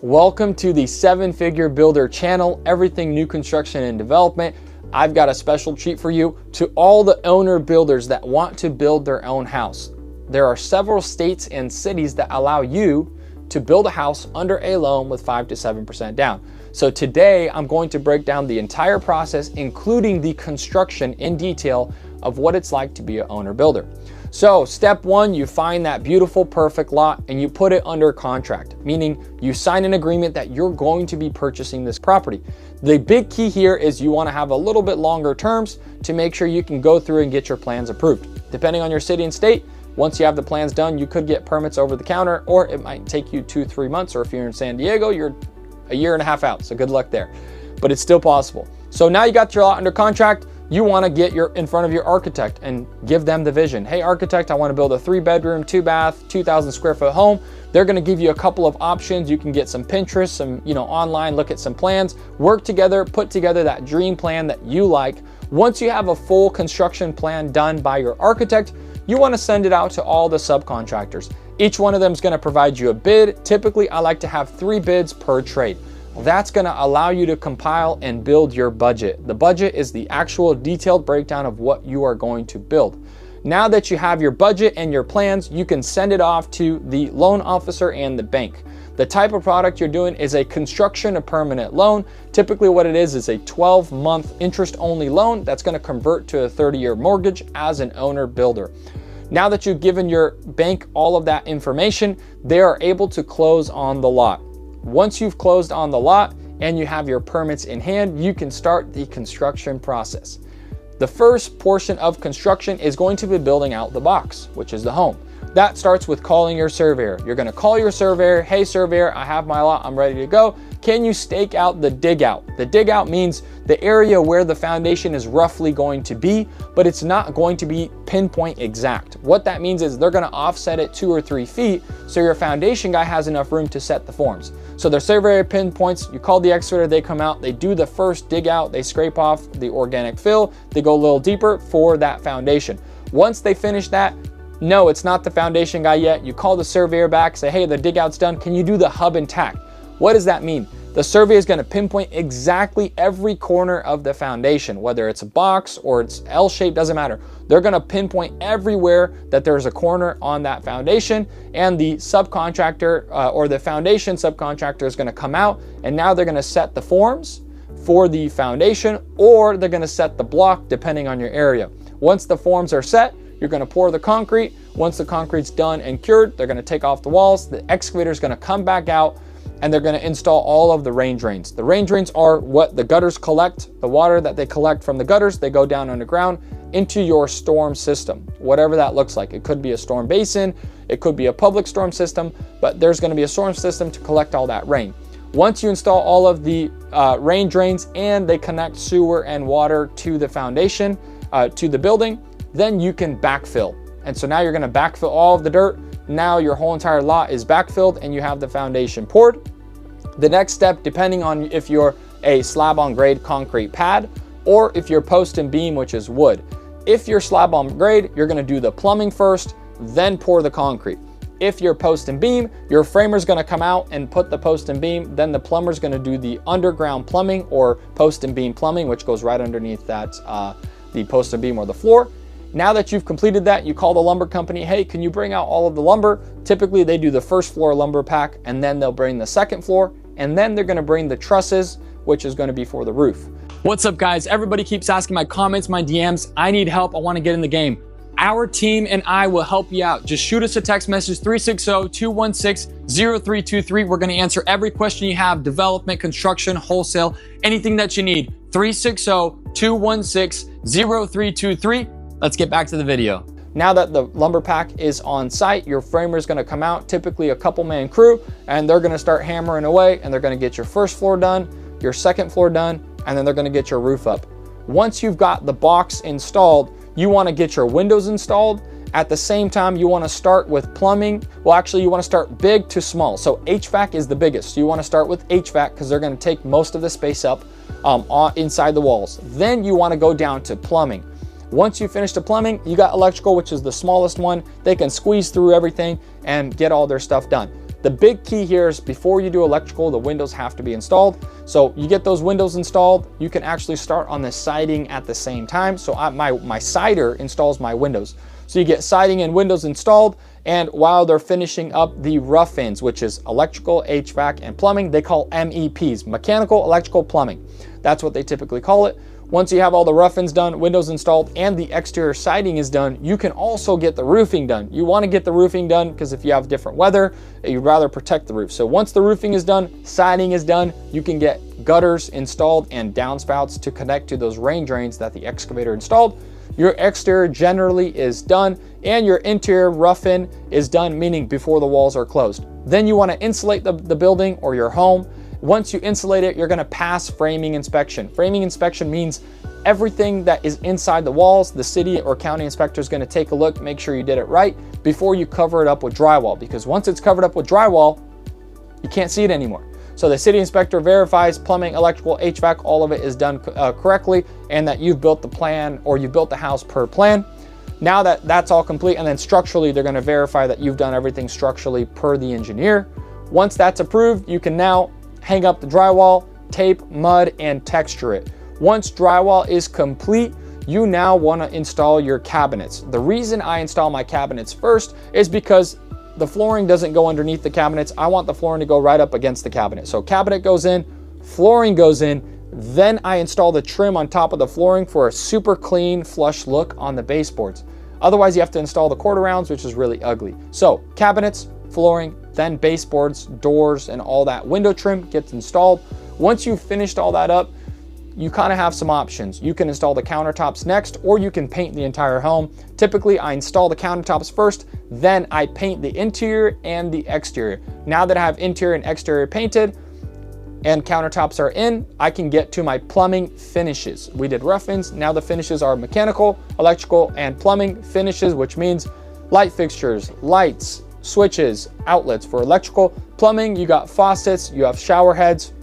Welcome to the 7-Figure Builder channel, everything new construction and development. I've got a special treat for you to all the owner builders that want to build their own house. There are several states and cities that allow you to build a house under a loan with 5 to 7% down. So today I'm going to break down the entire process, including the construction in detail of what it's like to be an owner builder. So step one, you find that beautiful, perfect lot and you put it under contract, meaning you sign an agreement that you're going to be purchasing this property. The big key here is you want to have a little bit longer terms to make sure you can go through and get your plans approved. Depending on your city and state, once you have the plans done, you could get permits over the counter, or it might take you 2-3 months, or if you're in San Diego, you're a year and a half out. So good luck there, but it's still possible. So now you got your lot under contract. You want to get in front of your architect and give them the vision. Hey architect, I want to build a 3-bedroom, 2-bath, 2,000 square foot home. They're going to give you a couple of options. You can get some Pinterest, some online, look at some plans, work together, put together that dream plan that you like. Once you have a full construction plan done by your architect, you want to send it out to all the subcontractors. Each one of them is going to provide you a bid. Typically, I like to have 3 bids per trade. That's going to allow you to compile and build your budget. The budget is the actual detailed breakdown of what you are going to build. Now that you have your budget and your plans, you can send it off to the loan officer and the bank. The type of product you're doing is a construction of permanent loan. Typically what it is a 12-month interest-only loan that's going to convert to a 30-year mortgage as an owner builder. Now that you've given your bank all of that information, they are able to close on the lot. Once you've closed on the lot and you have your permits in hand, you can start the construction process. The first portion of construction is going to be building out the box, which is the home. That starts with calling your surveyor. You're going to call your surveyor. Hey surveyor, I have my lot, I'm ready to go. Can you stake out the dig out? The dig out means the area where the foundation is roughly going to be, but it's not going to be pinpoint exact. What that means is they're going to offset it 2 or 3 feet so your foundation guy has enough room to set the forms. So the surveyor pinpoints, you call the excavator, they come out, they do the first dig out, they scrape off the organic fill, they go a little deeper for that foundation. Once they finish that, no, it's not the foundation guy yet. You call the surveyor back, say, hey, the dig out's done. Can you do the hub and tack? What does that mean? The surveyor is going to pinpoint exactly every corner of the foundation, whether it's a box or it's L-shaped, doesn't matter. They're going to pinpoint everywhere that there's a corner on that foundation, and the subcontractor or the foundation subcontractor is going to come out, and now they're going to set the forms for the foundation, or they're going to set the block depending on your area. Once the forms are set, you're going to pour the concrete. Once the concrete's done and cured, they're going to take off the walls. The excavator is going to come back out and they're going to install all of the rain drains. The rain drains are what the gutters collect, the water that they collect from the gutters. They go down underground into your storm system, whatever that looks like. It could be a storm basin, it could be a public storm system, but there's going to be a storm system to collect all that rain. Once you install all of the rain drains and they connect sewer and water to the foundation, to the building, then you can backfill. And so now you're going to backfill all of the dirt. Now your whole entire lot is backfilled and you have the foundation poured. The next step, depending on if you're a slab on grade concrete pad or if you're post and beam, which is wood. If you're slab on grade, you're going to do the plumbing first, then pour the concrete. If you're post and beam, your framer's going to come out and put the post and beam, then the plumber's going to do the underground plumbing or post and beam plumbing, which goes right underneath that the post and beam or the floor. Now that you've completed that, you call the lumber company, hey, can you bring out all of the lumber? Typically they do the first floor lumber pack and then they'll bring the second floor and then they're gonna bring the trusses, which is gonna be for the roof. What's up guys? Everybody keeps asking my comments, my DMs. I need help, I wanna get in the game. Our team and I will help you out. Just shoot us a text message, 360-216-0323. We're gonna answer every question you have, development, construction, wholesale, anything that you need. 360-216-0323. Let's get back to the video. Now that the lumber pack is on site, your framer is going to come out, typically a couple-man crew, and they're going to start hammering away and they're going to get your first floor done, your second floor done, and then they're going to get your roof up. Once you've got the box installed, you want to get your windows installed. At the same time, you want to start with plumbing. Well, actually, you want to start big to small. So HVAC is the biggest. So you want to start with HVAC because they're going to take most of the space up inside the walls. Then you want to go down to plumbing. Once you finish the plumbing, you got electrical, which is the smallest one. They can squeeze through everything and get all their stuff done. The big key here is before you do electrical, the windows have to be installed. So you get those windows installed, you can actually start on the siding at the same time. So my sider installs my windows. So you get siding and windows installed, and while they're finishing up the rough ends, which is electrical, HVAC, and plumbing, they call MEPs, mechanical, electrical, plumbing. That's what they typically call it. Once you have all the rough ends done, windows installed, and the exterior siding is done, you can also get the roofing done. You want to get the roofing done because if you have different weather, you'd rather protect the roof. So once the roofing is done, siding is done, you can get gutters installed and downspouts to connect to those rain drains that the excavator installed. Your exterior generally is done, and your interior rough-in is done, meaning before the walls are closed. Then you want to insulate the building or your home. Once you insulate it, you're going to pass framing inspection. Framing inspection means everything that is inside the walls, the city or county inspector is going to take a look, make sure you did it right before you cover it up with drywall, because once it's covered up with drywall, you can't see it anymore. So the city inspector verifies plumbing, electrical, HVAC, all of it is done correctly, and that you've built the plan or you built the house per plan. Now that that's all complete, and then structurally, they're going to verify that you've done everything structurally per the engineer. Once that's approved, you can now hang up the drywall, tape, mud, and texture it. Once drywall is complete, you now want to install your cabinets. The reason I install my cabinets first is because the flooring doesn't go underneath the cabinets. I want the flooring to go right up against the cabinet. So cabinet goes in, flooring goes in, then I install the trim on top of the flooring for a super clean, flush look on the baseboards. Otherwise, you have to install the quarter rounds, which is really ugly. So cabinets, flooring, then baseboards, doors, and all that window trim gets installed. Once you've finished all that up, you kind of have some options. You can install the countertops next, or you can paint the entire home. Typically, I install the countertops first, then I paint the interior and the exterior. Now that I have interior and exterior painted and countertops are in, I can get to my plumbing finishes. We did rough ends, now the finishes are mechanical, electrical, and plumbing finishes, which means light fixtures, lights, switches, outlets for electrical. Plumbing, you got faucets, you have shower heads,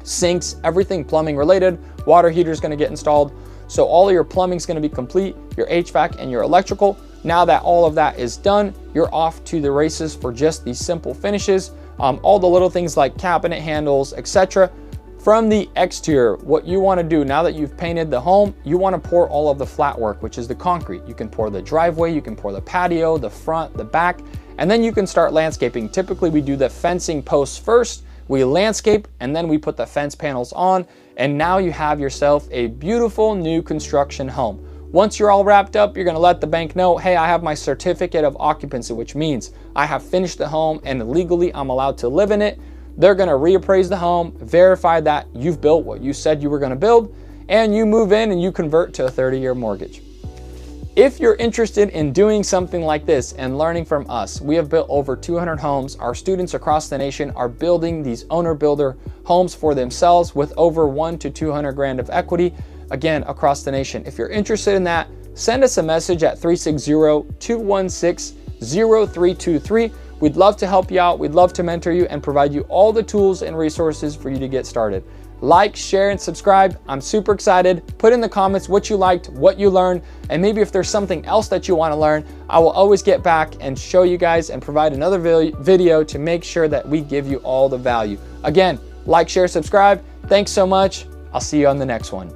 sinks, everything plumbing related. Water heater is going to get installed. So all of your plumbing is going to be complete, your HVAC and your electrical. Now that all of that is done, you're off to the races for just these simple finishes. All the little things like cabinet handles, etc. From the exterior, what you want to do now that you've painted the home, you want to pour all of the flat work, which is the concrete. You can pour the driveway, you can pour the patio, the front, the back, and then you can start landscaping. Typically, we do the fencing posts first. We landscape, and then we put the fence panels on, and now you have yourself a beautiful new construction home. Once you're all wrapped up, you're gonna let the bank know, hey, I have my certificate of occupancy, which means I have finished the home and legally I'm allowed to live in it. They're gonna reappraise the home, verify that you've built what you said you were gonna build, and you move in and you convert to a 30-year mortgage. If you're interested in doing something like this and learning from us, we have built over 200 homes. Our students across the nation are building these owner builder homes for themselves with over 1 to 200 grand of equity, again, across the nation. If you're interested in that, send us a message at 360-216-0323. We'd love to help you out. We'd love to mentor you and provide you all the tools and resources for you to get started. Like, share, and subscribe. I'm super excited. Put in the comments what you liked, what you learned, and maybe if there's something else that you want to learn, I will always get back and show you guys and provide another video to make sure that we give you all the value. Again, like, share, subscribe. Thanks so much. I'll see you on the next one.